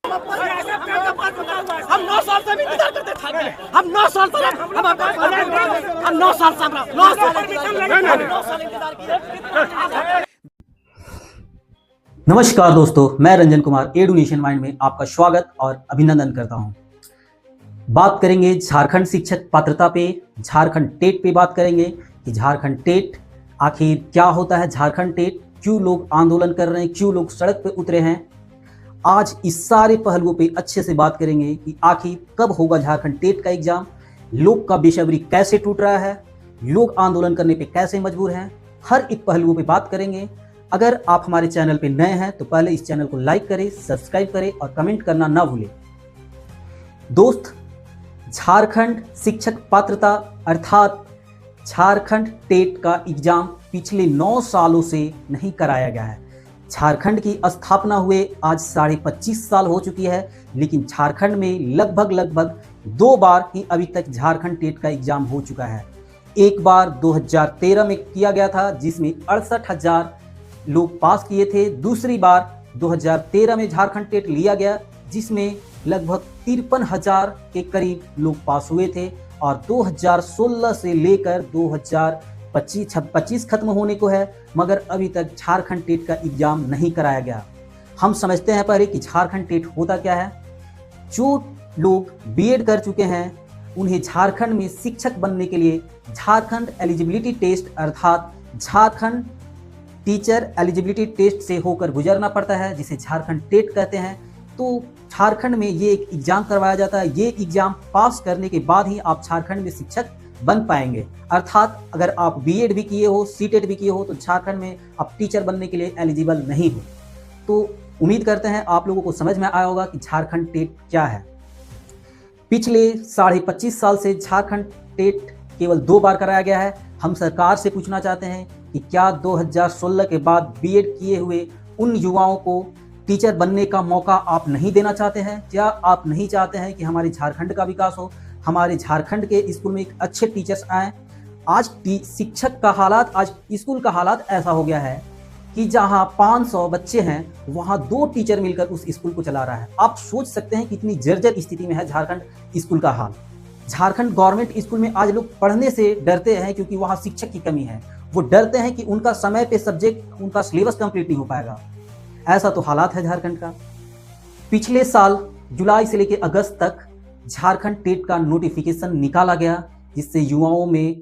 हम 9 साल से इंतजार करते थे। हम 9 साल से हम 9 साल से 9 साल इंतजार किए। नमस्कार दोस्तों, मैं रंजन कुमार एडुनेशन माइंड में आपका स्वागत और अभिनंदन करता हूं। बात करेंगे झारखंड शिक्षक पात्रता पे, झारखंड टेट पे बात करेंगे कि झारखंड टेट आखिर क्या होता है, झारखंड टेट क्यों लोग आंदोलन कर रहे हैं, क्यों लोग सड़क पे उतरे हैं। आज इस सारे पहलुओं पे अच्छे से बात करेंगे कि आखिर कब होगा झारखंड टेट का एग्जाम, लोग का बेसब्री कैसे टूट रहा है, लोग आंदोलन करने पे कैसे मजबूर हैं, हर एक पहलुओं पे बात करेंगे। अगर आप हमारे चैनल पे नए हैं तो पहले इस चैनल को लाइक करें, सब्सक्राइब करें और कमेंट करना ना भूलें। दोस्त, झारखंड शिक्षक पात्रता अर्थात झारखंड टेट का एग्जाम पिछले 9 सालों से नहीं कराया गया है। झारखंड की स्थापना हुए आज 25.5 साल हो चुकी है, लेकिन झारखंड में लगभग 2 बार ही अभी तक झारखंड टेट का एग्जाम हो चुका है। एक बार 2013 में किया गया था जिसमें 68,000 लोग पास किए थे। दूसरी बार 2013 में झारखंड टेट लिया गया जिसमें लगभग 53,000 के करीब लोग पास हुए थे और 2016 से लेकर 2025 खत्म होने को है, मगर अभी तक झारखंड टेट का एग्जाम नहीं कराया गया। हम समझते हैं पहले कि झारखंड टेट होता क्या है। जो लोग बीएड कर चुके हैं उन्हें झारखंड में शिक्षक बनने के लिए झारखंड एलिजिबिलिटी टेस्ट अर्थात झारखंड टीचर एलिजिबिलिटी टेस्ट से होकर गुजरना पड़ता है, जिसे झारखंड टेट कहते हैं। तो झारखंड में ये एक एग्जाम करवाया जाता है। ये एग्जाम पास करने के बाद ही आप झारखंड में शिक्षक बन पाएंगे। अर्थात अगर आप बीएड भी किए हो, सीटेट भी किए हो तो झारखंड में आप टीचर बनने के लिए एलिजिबल नहीं हो। तो उम्मीद करते हैं आप लोगों को समझ में आया होगा कि झारखंड टेट क्या है। पिछले 25.5 साल से झारखंड टेट केवल 2 बार कराया गया है। हम सरकार से पूछना चाहते हैं कि क्या 2016 के बाद बीएड किए हुए उन युवाओं को टीचर बनने का मौका आप नहीं देना चाहते हैं? क्या आप नहीं चाहते हैं कि हमारे झारखंड का विकास हो, हमारे झारखंड के स्कूल में एक अच्छे टीचर्स आएँ? आज शिक्षक का हालात, आज स्कूल का हालात ऐसा हो गया है कि जहां 500 बच्चे हैं वहां 2 टीचर मिलकर उस स्कूल को चला रहा है। आप सोच सकते हैं कितनी जर्जर स्थिति में है झारखंड स्कूल का हाल। झारखंड गवर्नमेंट स्कूल में आज लोग पढ़ने से डरते हैं क्योंकि वहां शिक्षक की कमी है। वो डरते हैं कि उनका समय पे सब्जेक्ट, उनका सिलेबस कंप्लीट नहीं हो पाएगा। ऐसा तो हालात है झारखंड का। पिछले साल जुलाई से लेकर अगस्त तक झारखंड टेट का नोटिफिकेशन निकाला गया, जिससे युवाओं में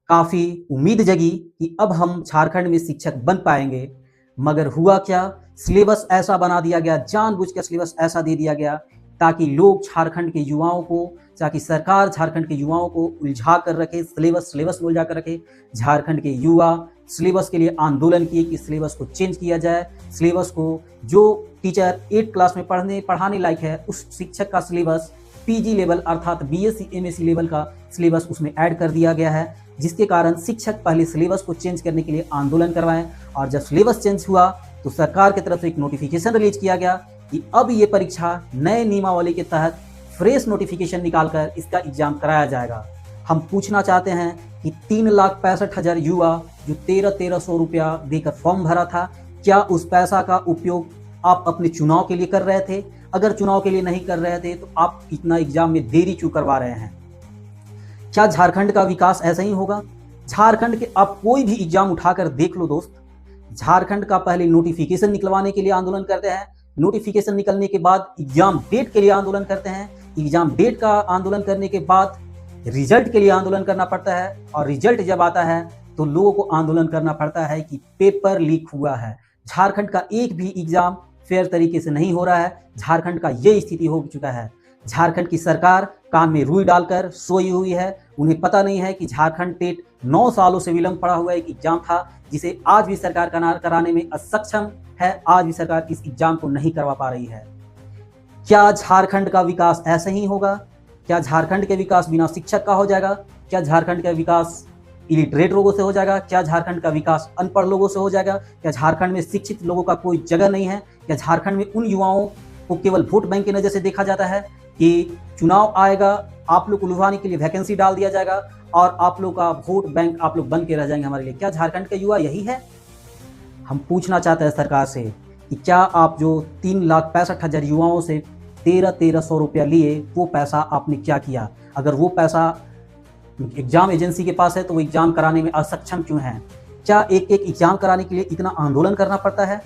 काफ़ी उम्मीद जगी कि अब हम झारखंड में शिक्षक बन पाएंगे। मगर हुआ क्या, सिलेबस ऐसा बना दिया गया, जानबूझकर सिलेबस ऐसा दे दिया गया ताकि लोग झारखंड के युवाओं को, ताकि सरकार झारखंड के युवाओं को उलझा कर रखे, सिलेबस में उलझा कर रखे। झारखंड के युवा सिलेबस के लिए आंदोलन किए कि सिलेबस को चेंज किया जाए। सिलेबस को जो टीचर 8 क्लास में पढ़ाने लायक है उस शिक्षक का सिलेबस पीजी लेवल अर्थात बीएससी एमएससी लेवल का सिलेबस उसमें ऐड कर दिया गया है, जिसके कारण शिक्षक पहले सिलेबस को चेंज करने के लिए आंदोलन करवाएं। और जब सिलेबस चेंज हुआ तो सरकार की तरफ से एक नोटिफिकेशन रिलीज किया गया कि अब ये परीक्षा नए नियमावली के तहत फ्रेश नोटिफिकेशन निकालकर इसका एग्जाम कराया जाएगा। हम पूछना चाहते हैं कि 3,65,000 युवा जो 1300 रुपया देकर फॉर्म भरा था, क्या उस पैसा का उपयोग आप अपने चुनाव के लिए कर रहे थे? अगर चुनाव के लिए नहीं कर रहे थे तो आप इतना एग्जाम में देरी क्यों करवा रहे हैं? क्या झारखंड का विकास ऐसा ही होगा? झारखंड के आप कोई भी एग्जाम उठाकर देख लो दोस्त, झारखंड का पहले नोटिफिकेशन निकलवाने के लिए आंदोलन करते हैं, नोटिफिकेशन निकलने के बाद एग्जाम डेट के लिए आंदोलन करते हैं, एग्जाम डेट का आंदोलन करने के बाद रिजल्ट के लिए आंदोलन करना पड़ता है, और रिजल्ट जब आता है तो लोगों को आंदोलन करना पड़ता है कि पेपर लीक हुआ है। झारखंड का एक भी एग्जाम फेयर तरीके से नहीं हो रहा है। झारखंड का ये स्थिति हो चुका है। झारखंड की सरकार कान में रुई डालकर सोई हुई है। उन्हें पता नहीं है कि झारखंड टेट 9 सालों से विलंब पड़ा हुआ एक एग्जाम था, जिसे आज भी सरकार कराने में असक्षम है। आज भी सरकार इस एग्जाम को नहीं करवा पा रही है। क्या झारखंड का विकास ऐसे ही होगा? क्या झारखंड के विकास बिना शिक्षक का हो जाएगा? क्या झारखंड का विकास इलिटरेट लोगों से हो जाएगा? क्या झारखंड का विकास अनपढ़ लोगों से हो जाएगा? क्या झारखंड में शिक्षित लोगों का कोई जगह नहीं है? क्या झारखंड में उन युवाओं को केवल वोट बैंक की नज़र से देखा जाता है कि चुनाव आएगा, आप लोग को लुभाने के लिए वैकेंसी डाल दिया जाएगा और आप लोग का वोट बैंक आप लोग बन के रह जाएंगे हमारे लिए? क्या झारखंड का युवा यही है? हम पूछना चाहते हैं सरकार से कि क्या आप जो 3,65,000 युवाओं से 1300 रुपया लिए, वो पैसा आपने क्या किया? अगर वो पैसा एग्जाम एजेंसी के पास है तो वो एग्जाम कराने में असक्षम क्यों है? क्या एक एक एग्जाम कराने के लिए इतना आंदोलन करना पड़ता है?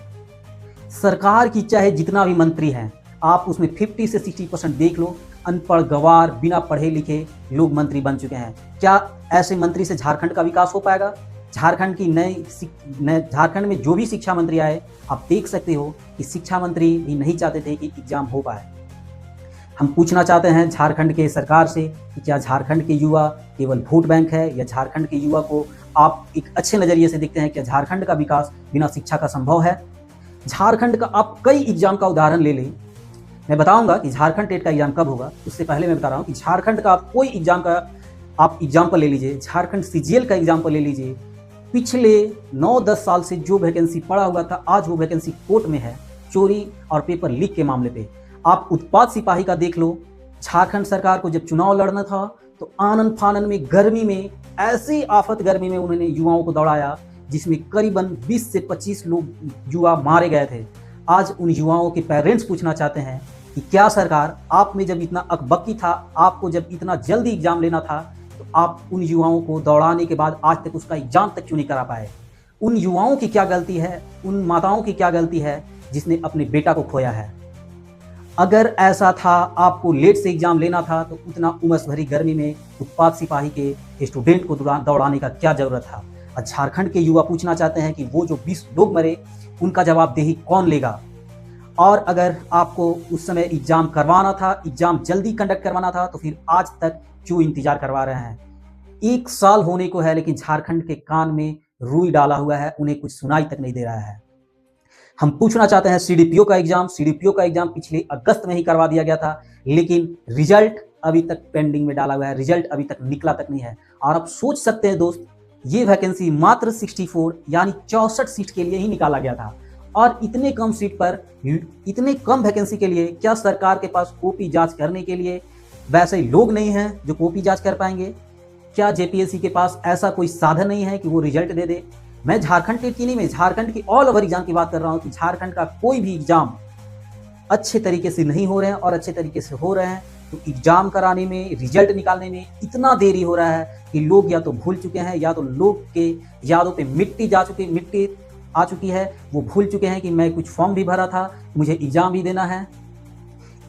सरकार की चाहे जितना भी मंत्री हैं, आप उसमें 50 से 60% देख लो, अनपढ़ गवार बिना पढ़े लिखे लोग मंत्री बन चुके हैं। क्या ऐसे मंत्री से झारखंड का विकास हो पाएगा? झारखंड में जो भी शिक्षा मंत्री आए, आप देख सकते हो कि शिक्षा मंत्री भी नहीं चाहते थे कि एग्जाम हो पाए। हम पूछना चाहते हैं झारखंड के सरकार से कि क्या झारखंड के युवा केवल वोट बैंक है, या झारखंड के युवा को आप एक अच्छे नज़रिए से देखते हैं? क्या झारखंड का विकास बिना शिक्षा का संभव है? झारखंड का आप कई एग्जाम का उदाहरण ले लें, मैं बताऊंगा कि झारखंड टेट का एग्जाम कब होगा। उससे पहले मैं बता रहा हूं कि झारखंड का आप कोई एग्जाम का आप एग्जाम्पल ले लीजिए, झारखंड सीजीएल का एग्जाम्पल ले लीजिए। पिछले 9-10 साल से जो वैकेंसी पड़ा हुआ था, आज वो वैकेंसी कोर्ट में है, चोरी और पेपर लीक के मामले पे। आप उत्पाद सिपाही का देख लो, झारखंड सरकार को जब चुनाव लड़ना था तो आनन फानन में, गर्मी में, ऐसी आफत गर्मी में उन्होंने युवाओं को दौड़ाया जिसमें करीबन 20 से 25 लोग युवा मारे गए थे। आज उन युवाओं के पेरेंट्स पूछना चाहते हैं कि क्या सरकार, आप में जब इतना अकबकी था, आपको जब इतना जल्दी एग्जाम लेना था, तो आप उन युवाओं को दौड़ाने के बाद आज तक उसका एग्जाम तक क्यों नहीं करा पाए? उन युवाओं की क्या गलती है? उन माताओं की क्या गलती है जिसने अपने बेटा को खोया है? अगर ऐसा था, आपको लेट से एग्जाम लेना था, तो उतना उमस भरी गर्मी में उत्पाद सिपाही के स्टूडेंट को दौड़ाने का क्या जरूरत था? और झारखंड के युवा पूछना चाहते हैं कि वो जो 20 लोग मरे, उनका जवाबदेही कौन लेगा? और अगर आपको उस समय एग्जाम करवाना था, एग्जाम जल्दी कंडक्ट करवाना था, तो फिर आज तक क्यों इंतजार करवा रहे हैं? 1 साल होने को है, लेकिन झारखंड के कान में रुई डाला हुआ है, उन्हें कुछ सुनाई तक नहीं दे रहा है। हम पूछना चाहते हैं सीडीपीओ का एग्जाम पिछले अगस्त में ही करवा दिया गया था, लेकिन रिजल्ट अभी तक पेंडिंग में डाला हुआ है, रिजल्ट अभी तक निकला तक नहीं है। और आप सोच सकते हैं दोस्त, ये वैकेंसी मात्र 64 यानी 64 सीट के लिए ही निकाला गया था, और इतने कम सीट पर, इतने कम वैकेंसी के लिए क्या सरकार के पास कॉपी जांच करने के लिए वैसे लोग नहीं हैं जो कॉपी जांच कर पाएंगे? क्या जेपीएससी के पास ऐसा कोई साधन नहीं है कि वो रिजल्ट दे दे? मैं झारखंड टेट की नहीं, मैं झारखंड की ऑल ओवर एग्जाम की बात कर रहा हूँ कि झारखंड का कोई भी एग्जाम अच्छे तरीके से नहीं हो रहे हैं, और अच्छे तरीके से हो रहे हैं तो एग्जाम कराने में, रिजल्ट निकालने में इतना देरी हो रहा है कि लोग या तो भूल चुके हैं, या तो लोग के यादों पे मिट्टी आ चुकी है, वो भूल चुके हैं कि मैं कुछ फॉर्म भी भरा था, मुझे एग्जाम भी देना है।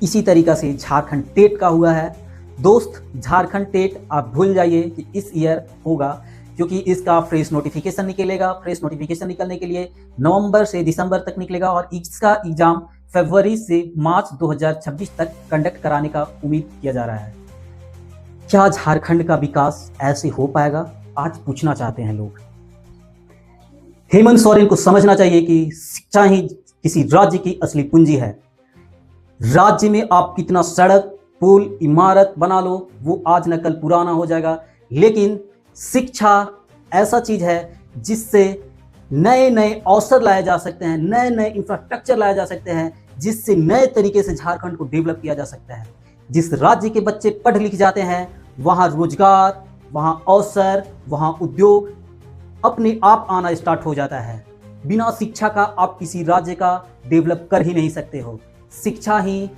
इसी तरीका से झारखंड टेट का हुआ है। दोस्त, झारखंड टेट आप भूल जाइए कि इस ईयर होगा, क्योंकि इसका फ्रेश नोटिफिकेशन निकलेगा। फ्रेश नोटिफिकेशन निकलने के लिए नवंबर से दिसंबर तक निकलेगा, और इसका एग्जाम फरवरी से मार्च 2026 तक कंडक्ट कराने का उम्मीद किया जा रहा है। क्या झारखंड का विकास ऐसे हो पाएगा? आज पूछना चाहते हैं लोग। हेमंत सोरेन को समझना चाहिए कि शिक्षा ही किसी राज्य की असली पूंजी है। राज्य में आप कितना सड़क, पुल, इमारत बना लो, वो आज न कल पुराना हो जाएगा, लेकिन शिक्षा ऐसा चीज है जिससे नए नए अवसर लाए जा सकते हैं, नए नए इंफ्रास्ट्रक्चर लाए जा सकते हैं, जिससे नए तरीके से झारखंड को डेवलप किया जा सकता है। जिस राज्य के बच्चे पढ़ लिख जाते हैं, वहाँ रोजगार, वहाँ अवसर, वहाँ उद्योग अपने आप आना स्टार्ट हो जाता है। बिना शिक्षा का आप किसी राज्य का डेवलप कर ही नहीं सकते हो। शिक्षा ही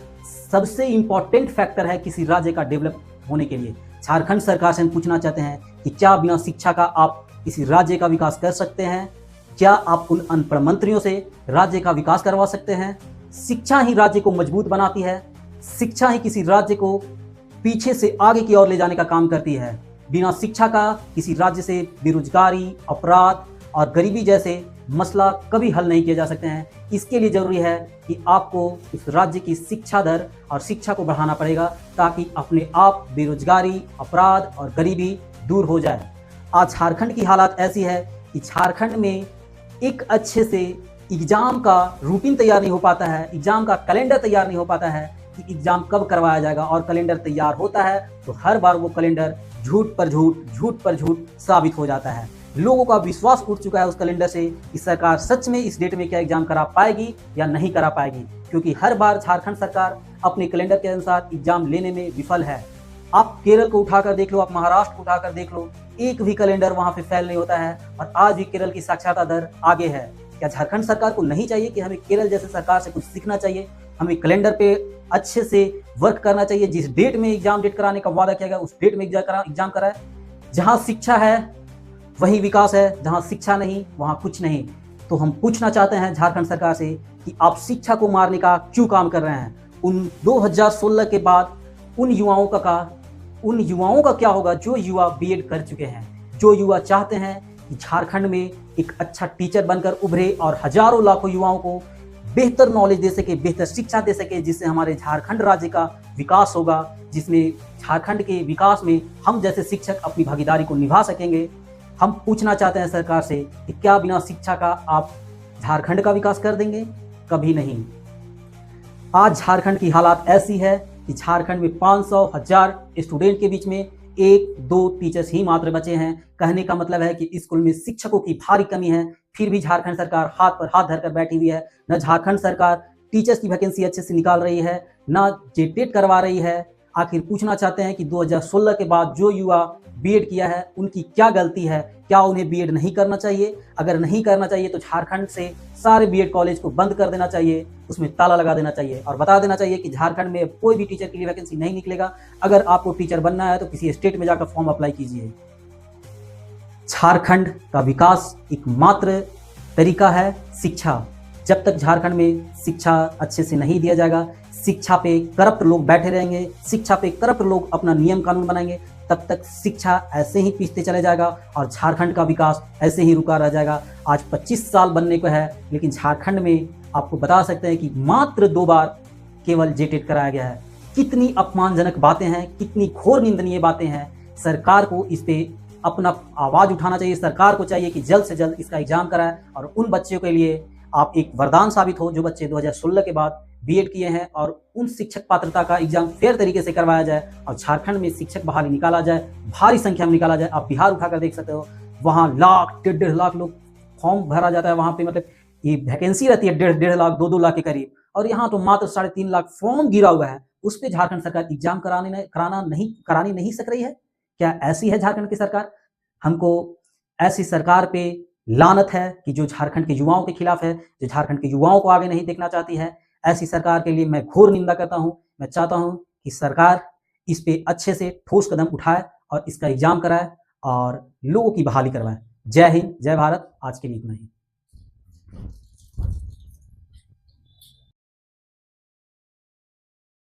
सबसे इंपॉर्टेंट फैक्टर है किसी राज्य का डेवलप होने के लिए। झारखंड सरकार से हम पूछना चाहते हैं कि क्या बिना शिक्षा का आप किसी राज्य का विकास कर सकते हैं? क्या आप उन अनपढ़ मंत्रियों से राज्य का विकास करवा सकते हैं? शिक्षा ही राज्य को मजबूत बनाती है। शिक्षा ही किसी राज्य को पीछे से आगे की ओर ले जाने का काम करती है। बिना शिक्षा का किसी राज्य से बेरोजगारी, अपराध और गरीबी जैसे मसला कभी हल नहीं किए जा सकते हैं। इसके लिए जरूरी है कि आपको उस राज्य की शिक्षा दर और शिक्षा को बढ़ाना पड़ेगा, ताकि अपने आप बेरोजगारी, अपराध और गरीबी दूर हो जाए। आज झारखंड की हालात ऐसी है कि झारखंड में एक अच्छे से एग्जाम का रूटीन तैयार नहीं हो पाता है, एग्जाम का कैलेंडर तैयार नहीं हो पाता है कि एग्जाम कब करवाया जाएगा, और कैलेंडर तैयार होता है तो हर बार वो कैलेंडर झूठ पर झूठ साबित हो जाता है। लोगों का विश्वास उठ चुका है उस कैलेंडर से कि सरकार सच में इस डेट में क्या एग्जाम करा पाएगी या नहीं करा पाएगी, क्योंकि हर बार झारखंड सरकार अपने कैलेंडर के अनुसार एग्जाम लेने में विफल है। आप केरल को उठाकर देख लो, आप महाराष्ट्र को उठाकर देख लो, एक भी कैलेंडर वहां पे फेल नहीं होता है, और आज भी केरल की साक्षरता दर आगे है। क्या झारखंड सरकार को नहीं चाहिए कि हमें केरल जैसे सरकार से कुछ सीखना चाहिए? हमें कैलेंडर पे अच्छे से वर्क करना चाहिए। जिस डेट में एग्जाम डेट कराने का वादा किया गया उस डेट में एग्जाम कराए। जहां शिक्षा है वही विकास है, जहां शिक्षा नहीं वहां कुछ नहीं। तो हम पूछना चाहते हैं झारखंड सरकार से कि आप शिक्षा को मारने का क्यों काम कर रहे हैं। उन 2016 के बाद उन युवाओं का क्या होगा जो युवा बीएड कर चुके हैं, जो युवा चाहते हैं कि झारखंड में एक अच्छा टीचर बनकर उभरे और हजारों लाखों युवाओं को बेहतर नॉलेज दे सके, बेहतर शिक्षा दे सके, जिससे हमारे झारखंड राज्य का विकास होगा, जिसमें झारखंड के विकास में हम जैसे शिक्षक अपनी भागीदारी को निभा सकेंगे। हम पूछना चाहते हैं सरकार से कि क्या बिना शिक्षा का आप झारखंड का विकास कर देंगे? कभी नहीं। आज झारखंड की हालात ऐसी है कि झारखंड में 500,000 स्टूडेंट के बीच में 1-2 टीचर्स ही मात्र बचे हैं। कहने का मतलब है कि स्कूल में शिक्षकों की भारी कमी है। फिर भी झारखंड सरकार हाथ पर हाथ धरकर बैठी हुई है। न झारखंड सरकार टीचर्स की वैकेंसी अच्छे से निकाल रही है, न जेटेट करवा रही है। आखिर पूछना चाहते हैं कि 2016 के बाद जो युवा बीएड किया है उनकी क्या गलती है? क्या उन्हें बीएड नहीं करना चाहिए? अगर नहीं करना चाहिए तो झारखंड से सारे बीएड कॉलेज को बंद कर देना चाहिए, उसमें ताला लगा देना चाहिए और बता देना चाहिए कि झारखंड में कोई भी टीचर के लिए वैकेंसी नहीं निकलेगा। अगर आपको टीचर बनना है तो किसी स्टेट में जाकर फॉर्म अप्लाई कीजिए। झारखंड का विकास एकमात्र तरीका है शिक्षा। जब तक झारखंड में शिक्षा अच्छे से नहीं दिया जाएगा, शिक्षा पे करप्ट लोग बैठे रहेंगे, शिक्षा पे करप्ट लोग अपना नियम कानून बनाएंगे, तब तक शिक्षा ऐसे ही पीछते चले जाएगा और झारखंड का विकास ऐसे ही रुका रह जाएगा। आज 25 साल बनने को है, लेकिन झारखंड में आपको बता सकते हैं कि मात्र 2 बार केवल जेटेट कराया गया है। कितनी अपमानजनक बातें हैं, कितनी घोर निंदनीय बातें हैं। सरकार को इस पे अपना आवाज उठाना चाहिए। सरकार को चाहिए कि जल्द से जल्द इसका एग्जाम कराए और उन बच्चों के लिए आप एक वरदान साबित हो जो बच्चे 2016 के बाद बीएड किए हैं, और उन शिक्षक पात्रता का एग्जाम फेयर तरीके से करवाया जाए और झारखंड में शिक्षक बहाली निकाला जाए, भारी संख्या में निकाला जाए। आप बिहार उठाकर देख सकते हो, वहाँ लाख 1.5 लाख लोग फॉर्म भरा जाता है। वहाँ पे मतलब ये वैकेंसी रहती है 1.5 लाख 2-2 लाख के करीब, और यहाँ तो मात्र 3.5 लाख फॉर्म गिरा हुआ है। उस पर झारखंड सरकार एग्जाम करानी नहीं सक रही है। क्या ऐसी है झारखंड की सरकार? हमको ऐसी सरकार पे लानत है कि जो झारखंड के युवाओं के खिलाफ है, जो झारखंड के युवाओं को आगे नहीं देखना चाहती है। ऐसी सरकार के लिए मैं घोर निंदा करता हूं। मैं चाहता हूं कि सरकार इस पे अच्छे से ठोस कदम उठाए और इसका एग्जाम कराए और लोगों की बहाली करवाए। जय हिंद, जय भारत। आज के लिए इतना ही।